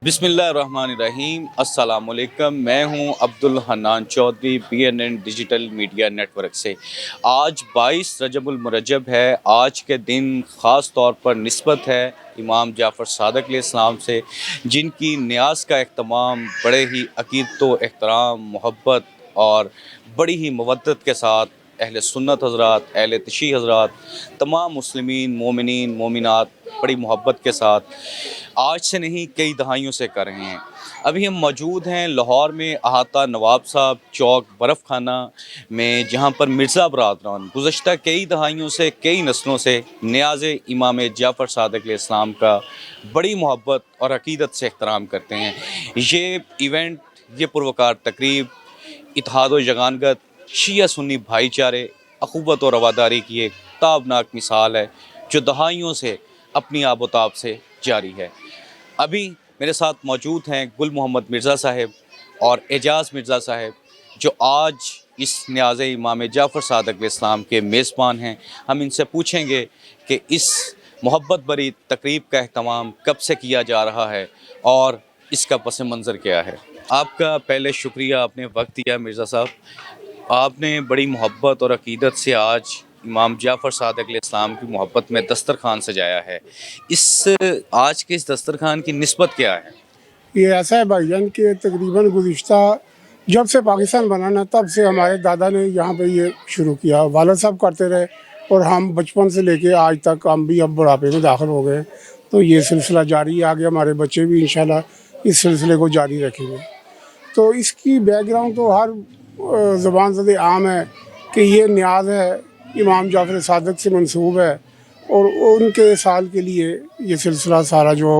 بسم اللہ الرحمن الرحیم، السلام علیکم۔ میں ہوں Abdul Hanan Chaudhry, BNN digital media network سے۔ آج 22 رجب المرجب ہے۔ آج کے دن خاص طور پر نسبت ہے امام جعفر صادق علیہ السلام سے، جن کی نیاز کا اہتمام بڑے ہی عقیدت و احترام، محبت اور بڑی ہی مودت کے ساتھ اہل سنت حضرات، اہل تشیع حضرات، تمام مسلمین، مومنین، مومنات بڑی محبت کے ساتھ آج سے نہیں کئی دہائیوں سے کر رہے ہیں۔ ابھی ہم موجود ہیں لاہور میں احاطہ نواب صاحب چوک برف خانہ میں، جہاں پر مرزا برادران گزشتہ کئی دہائیوں سے، کئی نسلوں سے نیاز امام جعفر صادق علیہ السلام کا بڑی محبت اور عقیدت سے احترام کرتے ہیں۔ یہ ایونٹ، یہ پروکار تقریب اتحاد و یگانگت، شیعہ سنی بھائی چارے، اخوت و رواداری کی ایک تابناک مثال ہے، جو دہائیوں سے اپنی آب و تاب سے جاری ہے۔ ابھی میرے ساتھ موجود ہیں گل محمد مرزا صاحب اور اعجاز مرزا صاحب، جو آج اس نیاز امام جعفر صادق علیہ السلام کے میزبان ہیں۔ ہم ان سے پوچھیں گے کہ اس محبت بری تقریب کا اہتمام کب سے کیا جا رہا ہے اور اس کا پس منظر کیا ہے۔ آپ کا پہلے شکریہ، آپ نے وقت دیا مرزا صاحب۔ آپ نے بڑی محبت اور عقیدت سے آج امام جعفر صادق علیہ السلام کی محبت میں دسترخوان سجایا ہے۔ آج کے اس دسترخوان کی نسبت کیا ہے؟ یہ ایسا ہے بھائی جان کہ تقریباً گزشتہ جب سے پاکستان بنا نا، تب سے ہمارے دادا نے یہاں پہ یہ شروع کیا، والد صاحب کرتے رہے، اور ہم بچپن سے لے کے آج تک ہم بھی اب بڑھاپے میں داخل ہو گئے، تو یہ سلسلہ جاری ہے۔ آگے ہمارے بچے بھی انشاءاللہ اس سلسلے کو جاری رکھیں گے۔ تو اس کی بیک گراؤنڈ تو ہر زبان زد عام ہے کہ یہ نیاز ہے، امام جعفر صادق سے منسوب ہے، اور ان کے سال کے لیے یہ سلسلہ سارا جو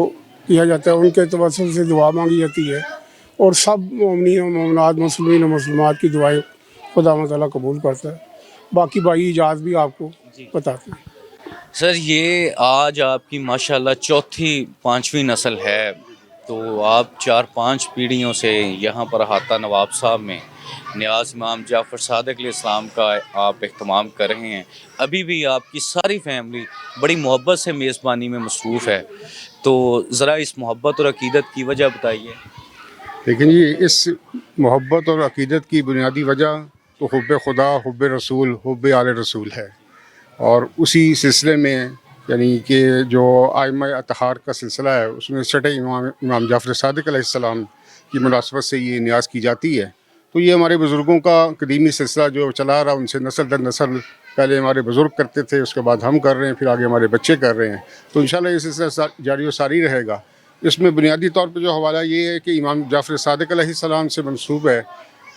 کیا جاتا ہے، ان کے توسل سے دعا مانگی جاتی ہے، اور سب مومنین و مومنات، مسلمین و مسلمات کی دعائیں خدا تعالیٰ قبول کرتا ہے۔ باقی بھائی اعجاز بھی آپ کو بتاتے ہیں۔ سر، یہ آج آپ کی ماشاءاللہ چوتھی پانچویں نسل ہے، تو آپ 4-5 پیڑھیوں سے یہاں پر احاطہ نواب صاحب میں نیاز امام جعفر صادق علیہ السلام کا آپ اہتمام کر رہے ہیں۔ ابھی بھی آپ کی ساری فیملی بڑی محبت سے میزبانی میں مصروف ہے، تو ذرا اس محبت اور عقیدت کی وجہ بتائیے۔ لیکن یہ اس محبت اور عقیدت کی بنیادی وجہ تو حب خدا، حب رسول، حب آل رسول ہے، اور اسی سلسلے میں یعنی کہ جو آئمہ اطہار کا سلسلہ ہے، اس میں چھٹے امام جعفر صادق علیہ السلام کی مناسبت سے یہ نیاز کی جاتی ہے۔ تو یہ ہمارے بزرگوں کا قدیمی سلسلہ جو چلا رہا، ان سے نسل در نسل، پہلے ہمارے بزرگ کرتے تھے، اس کے بعد ہم کر رہے ہیں، پھر آگے ہمارے بچے کر رہے ہیں، تو انشاءاللہ یہ سلسلہ جاری و ساری رہے گا۔ اس میں بنیادی طور پہ جو حوالہ یہ ہے کہ امام جعفر صادق علیہ السلام سے منسوب ہے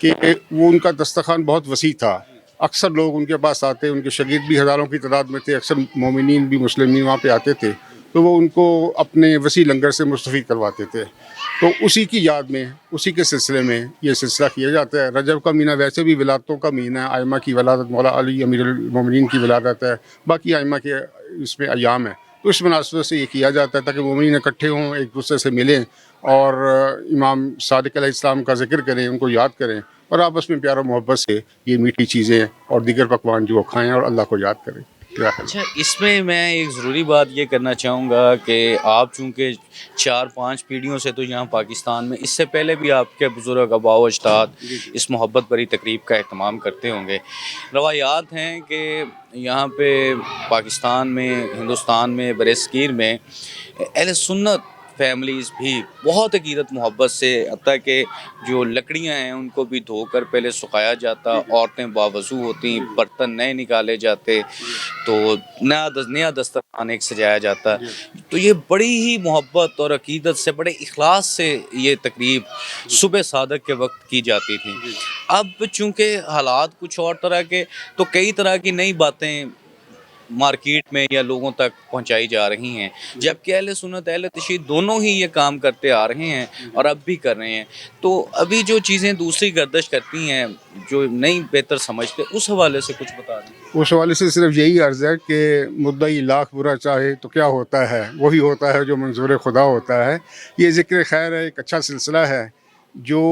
کہ وہ ان کا دسترخوان بہت وسیع تھا۔ اکثر لوگ ان کے پاس آتے، ان کے شاگرد بھی ہزاروں کی تعداد میں تھے، اکثر مومنین بھی، مسلمین وہاں پہ آتے تھے، تو وہ ان کو اپنے وسیع لنگر سے مستفید کرواتے تھے۔ تو اسی کی یاد میں، اسی کے سلسلے میں یہ سلسلہ کیا جاتا ہے۔ رجب کا مہینہ ویسے بھی ولادتوں کا مہینہ ہے، ائمہ کی ولادت، مولا علی امیر المومنین کی ولادت ہے، باقی ائمہ کے اس میں ایام ہیں، تو اس مناسبت سے یہ کیا جاتا ہے تاکہ مومنین اکٹھے ہوں، ایک دوسرے سے ملیں، اور امام صادق علیہ السلام کا ذکر کریں، ان کو یاد کریں، اور آپس میں پیار و محبت سے یہ میٹھی چیزیں اور دیگر پکوان جو کھائیں اور اللہ کو یاد کریں۔ اچھا، اس میں ایک ضروری بات یہ کرنا چاہوں گا کہ آپ چونکہ 4-5 پیڑھیوں سے تو یہاں پاکستان میں، اس سے پہلے بھی آپ کے بزرگ آباء و اجداد اس محبت بری تقریب کا اہتمام کرتے ہوں گے۔ روایات ہیں کہ یہاں پہ پاکستان میں، ہندوستان میں، برصغیر میں اہل سنت فیملیز بھی بہت عقیدت محبت سے، حتیٰ کہ جو لکڑیاں ہیں ان کو بھی دھو کر پہلے سکھایا جاتا، عورتیں باوضو ہوتی، برتن نئے نکالے جاتے، تو نیا دسترخوان ایک سجایا جاتا۔ تو یہ بڑی ہی محبت اور عقیدت سے، بڑے اخلاص سے یہ تقریب صبح صادق کے وقت کی جاتی تھی۔ اب چونکہ حالات کچھ اور طرح کے، تو کئی طرح کی نئی باتیں مارکیٹ میں یا لوگوں تک پہنچائی جا رہی ہیں، جبکہ اہل سنت اہل تشیع دونوں ہی یہ کام کرتے آ رہے ہیں اور اب بھی کر رہے ہیں۔ تو ابھی جو چیزیں دوسری گردش کرتی ہیں، جو نہیں بہتر سمجھتے، اس حوالے سے کچھ بتا دیں۔ اس حوالے سے صرف یہی عرض ہے کہ مدعی لاکھ برا چاہے تو کیا ہوتا ہے، وہی ہوتا ہے جو منظور خدا ہوتا ہے۔ یہ ذکر خیر ہے، ایک اچھا سلسلہ ہے جو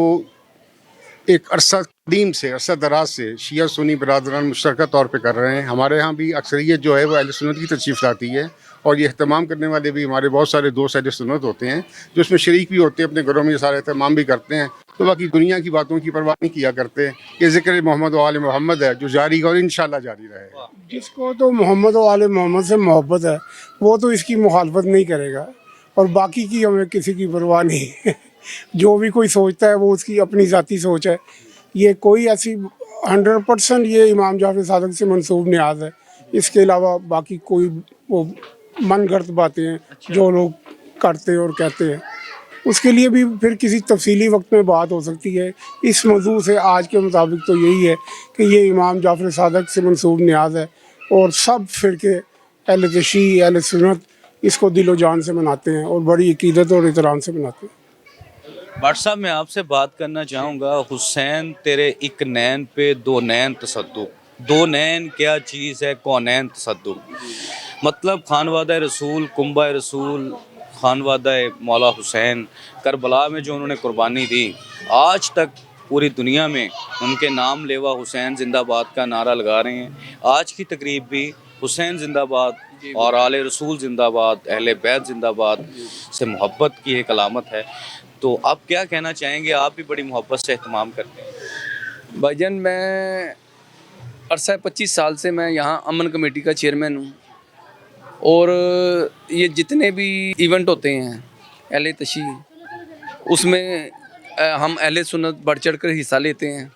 ایک عرصہ قدیم سے عرصہ دراز سے شیعہ سنی برادران مشترکہ طور پہ کر رہے ہیں. ہمارے ہاں بھی اکثریت جو ہے وہ اہل سنت کی تشریف لاتی ہے, اور یہ اہتمام کرنے والے بھی ہمارے بہت سارے دوست اہل سنت ہوتے ہیں جو اس میں شریک بھی ہوتے ہیں, اپنے گھروں میں یہ سارے اہتمام بھی کرتے ہیں. تو باقی دنیا کی باتوں کی پرواہ نہیں کیا کرتے. یہ ذکر محمد و آل محمد ہے جو جاری ہے اور انشاءاللہ جاری رہے گا. جس کو تو محمد و آل محمد سے محبت ہے وہ تو اس کی مخالفت نہیں کرے گا, اور باقی کی ہمیں کسی کی پرواہ نہیں ہے. جو بھی کوئی سوچتا ہے وہ اس کی اپنی ذاتی سوچ ہے. یہ کوئی ایسی 100% یہ امام جعفر صادق سے منسوب نیاز ہے. اس کے علاوہ باقی کوئی وہ من گھڑت باتیں ہیں جو لوگ کرتے اور کہتے ہیں, اس کے لیے بھی پھر کسی تفصیلی وقت میں بات ہو سکتی ہے. اس موضوع سے آج کے مطابق تو یہی ہے کہ یہ امام جعفر صادق سے منسوب نیاز ہے, اور سب فرقے اہل تشیع اہل سنت اس کو دل و جان سے مناتے ہیں اور بڑی عقیدت اور احترام سے مناتے ہیں. بٹ صاحب میں آپ سے بات کرنا چاہوں گا, حسین تیرے ایک نین پہ دو نین تصدق. دو نین کیا چیز ہے, کونین تصدق مطلب خانوادہ رسول, کنبہ رسول, خانوادہ مولا حسین, کربلا میں جو انہوں نے قربانی دی, آج تک پوری دنیا میں ان کے نام لیوا حسین زندہ باد کا نعرہ لگا رہے ہیں. آج کی تقریب بھی حسین زندہ باد اور آل رسول زندہ باد, اہل بیت زندہ باد سے محبت کی ایک علامت ہے. تو آپ کیا کہنا چاہیں گے؟ آپ بھی بڑی محبت سے اہتمام کرتے ہیں. بھائی جان, میں عرصہ 25 سال سے میں یہاں امن کمیٹی کا چیئرمین ہوں, اور یہ جتنے بھی ایونٹ ہوتے ہیں اہل تشیع اس میں ہم اہل سنت بڑھ چڑھ کر حصہ لیتے ہیں.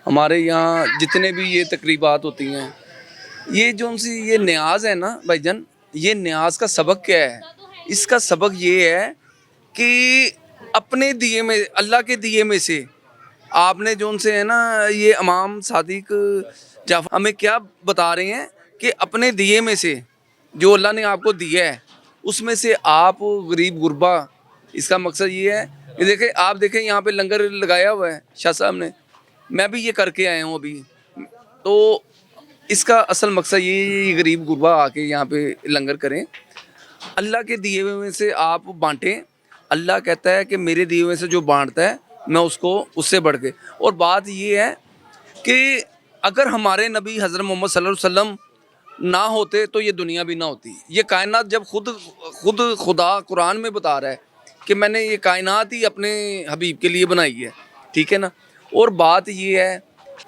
ہمارے یہاں جتنے بھی یہ تقریبات ہوتی ہیں, یہ جو ان سی یہ نیاز ہے نا بھائی جان, یہ نیاز کا سبق کیا ہے؟ اس کا سبق یہ ہے کہ اپنے دیے میں, اللہ کے دیے میں سے آپ نے جو ان سے ہے نا, یہ امام صادق جعفر ہمیں کیا بتا رہے ہیں کہ اپنے دیے میں سے جو اللہ نے آپ کو دیا ہے اس میں سے آپ غریب غربا, اس کا مقصد یہ ہے کہ دیکھیں, آپ دیکھیں یہاں پہ لنگر لگایا ہوا ہے شاہ صاحب نے, میں بھی یہ کر کے آیا ہوں ابھی. تو اس کا اصل مقصد یہ غریب غربا آ کے یہاں پہ لنگر کریں, اللہ کے دیے میں سے آپ بانٹیں. اللہ کہتا ہے کہ میرے دیے میں سے جو بانٹتا ہے میں اس کو اس سے بڑھ کے. اور بات یہ ہے کہ اگر ہمارے نبی حضرت محمد صلی اللہ علیہ وسلم نہ ہوتے تو یہ دنیا بھی نہ ہوتی. یہ کائنات جب خود خدا قرآن میں بتا رہا ہے کہ میں نے یہ کائنات ہی اپنے حبیب کے لیے بنائی ہے, ٹھیک ہے نا. اور بات یہ ہے,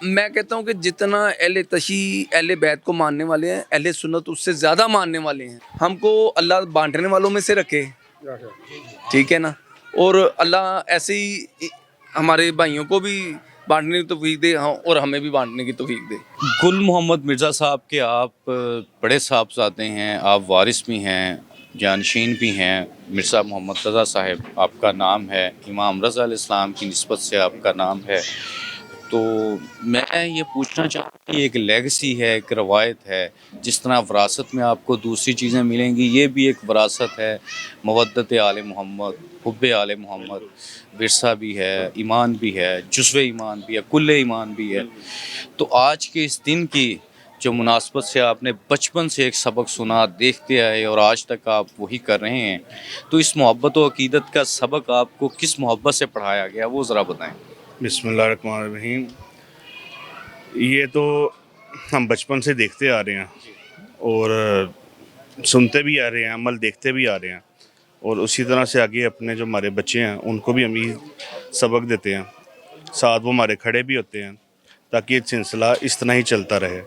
میں کہتا ہوں کہ جتنا اہل تشیع اہل بیت کو ماننے والے ہیں, اہل سنت اس سے زیادہ ماننے والے ہیں. ہم کو اللہ بانٹنے والوں میں سے رکھے, ٹھیک ہے نا. اور اللہ ایسے ہی ہمارے بھائیوں کو بھی بانٹنے کی توفیق دے, اور ہمیں بھی بانٹنے کی توفیق دے. گل محمد مرزا صاحب کے آپ بڑے صاحبزادے ہیں, آپ وارث بھی ہیں, جانشین بھی ہیں. مرزا محمد رضا صاحب آپ کا نام ہے, امام رضا علیہ السلام کی نسبت سے آپ کا نام ہے. تو میں یہ پوچھنا چاہوں کہ ایک لیگسی ہے, ایک روایت ہے. جس طرح وراثت میں آپ کو دوسری چیزیں ملیں گی, یہ بھی ایک وراثت ہے, مودت آل محمد, حب آل محمد, ورثہ بھی ہے, ایمان بھی ہے, جزو ایمان بھی ہے, کل ایمان بھی ہے. تو آج کے اس دن کی جو مناسبت سے آپ نے بچپن سے ایک سبق سنا, دیکھتے آئے, اور آج تک آپ وہی کر رہے ہیں, تو اس محبت و عقیدت کا سبق آپ کو کس محبت سے پڑھایا گیا وہ ذرا بتائیں. بسم اللہ الرحمن الرحیم. یہ تو ہم بچپن سے دیکھتے آ رہے ہیں اور سنتے بھی آ رہے ہیں, عمل دیکھتے بھی آ رہے ہیں, اور اسی طرح سے آگے اپنے جو ہمارے بچے ہیں ان کو بھی ہم یہ سبق دیتے ہیں. ساتھ وہ ہمارے کھڑے بھی ہوتے ہیں تاکہ یہ سلسلہ اس طرح ہی چلتا رہے.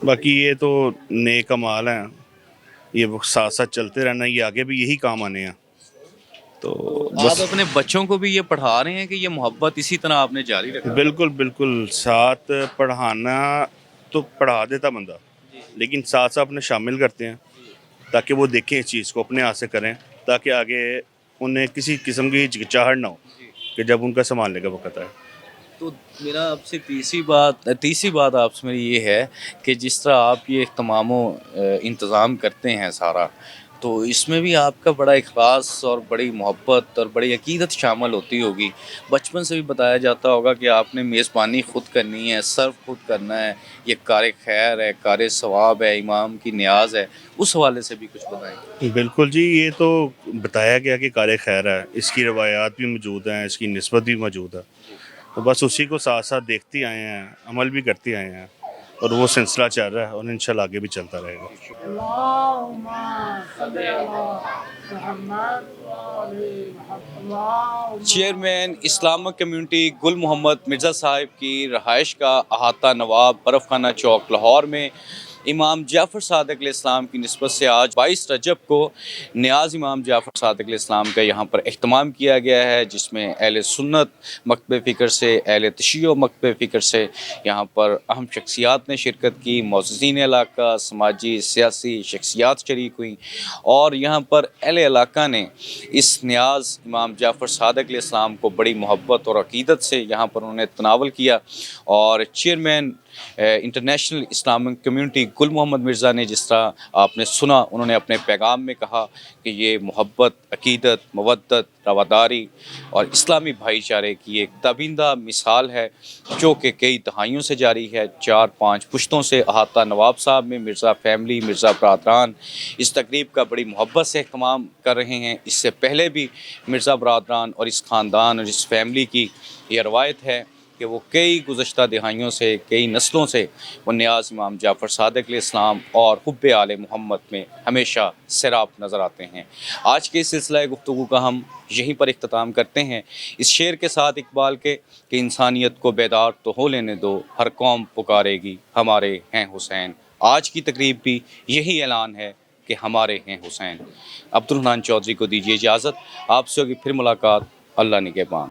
باقی یہ تو نیک اعمال ہیں, یہ ساتھ ساتھ چلتے رہنا, یہ آگے بھی یہی کام آنے ہیں. تو آپ اپنے بچوں کو بھی یہ پڑھا رہے ہیں کہ یہ محبت اسی طرح آپ نے جاری رکھا؟ بالکل بالکل, ساتھ پڑھانا تو پڑھا دیتا بندہ, لیکن ساتھ ساتھ اپنے شامل کرتے ہیں تاکہ وہ دیکھیں اس چیز کو, اپنے ہاتھ سے کریں, تاکہ آگے انہیں کسی قسم کی ہچکچاہٹ نہ ہو کہ جب ان کا سنبھالنے کا وقت آئے. تو میرا آپ سے تیسری بات آپ سے میری یہ ہے کہ جس طرح آپ یہ اہتمام و انتظام کرتے ہیں سارا, تو اس میں بھی آپ کا بڑا اخلاص اور بڑی محبت اور بڑی عقیدت شامل ہوتی ہوگی. بچپن سے بھی بتایا جاتا ہوگا کہ آپ نے میزبانی خود کرنی ہے, سرو خود کرنا ہے, یہ کار خیر ہے, کار ثواب ہے, امام کی نیاز ہے. اس حوالے سے بھی کچھ بتائیں. بالکل جی, یہ تو بتایا گیا کہ کار خیر ہے, اس کی روایات بھی موجود ہیں, اس کی نسبت بھی موجود ہے, تو بس اسی کو ساتھ ساتھ دیکھتے آئے ہیں، عمل بھی کرتے آئے ہیں، اور وہ سلسلہ چل رہا ہے اور انشاءاللہ آگے بھی چلتا رہے گا۔ چیئرمین اسلامک کمیونٹی گل محمد مرزا صاحب کی رہائش کا احاطہ نواب برف خانہ چوک لاہور میں امام جعفر صادق علیہ السلام کی نسبت سے آج 22 رجب کو نیاز امام جعفر صادق علیہ السلام کا یہاں پر اہتمام کیا گیا ہے، جس میں اہل سنت مکتب فکر سے، اہل تشیع مکتب فکر سے یہاں پر اہم شخصیات نے شرکت کی، معززین علاقہ، سماجی سیاسی شخصیات شریک ہوئیں، اور یہاں پر اہل علاقہ نے اس نیاز امام جعفر صادق علیہ السلام کو بڑی محبت اور عقیدت سے یہاں پر انہوں نے تناول کیا، اور چیئرمین انٹرنیشنل اسلامک کمیونٹی گل محمد مرزا نے جس طرح آپ نے سنا، انہوں نے اپنے پیغام میں کہا کہ یہ محبت، عقیدت، مودت، رواداری اور اسلامی بھائی چارے کی ایک تابندہ مثال ہے جو کہ کئی دہائیوں سے جاری ہے۔ 4-5 پشتوں سے احاطہ نواب صاحب میں مرزا فیملی، مرزا برادران اس تقریب کا بڑی محبت سے اہتمام کر رہے ہیں۔ اس سے پہلے بھی مرزا برادران اور اس خاندان اور اس فیملی کی یہ روایت ہے کہ وہ کئی گزشتہ دہائیوں سے، کئی نسلوں سے وہ نیاز امام جعفر صادق علیہ السلام اور حب آل محمد میں ہمیشہ سیراب نظر آتے ہیں۔ آج کے اس سلسلہ گفتگو کا ہم یہیں پر اختتام کرتے ہیں، اس شعر کے ساتھ اقبال کے کہ انسانیت کو بیدار تو ہو لینے دو، ہر قوم پکارے گی ہمارے ہیں حسین۔ آج کی تقریب بھی یہی اعلان ہے کہ ہمارے ہیں حسین۔ عبدالحنان چودھری کو دیجیے اجازت، آپ سے ہوگی پھر ملاقات، اللہ نگہبان۔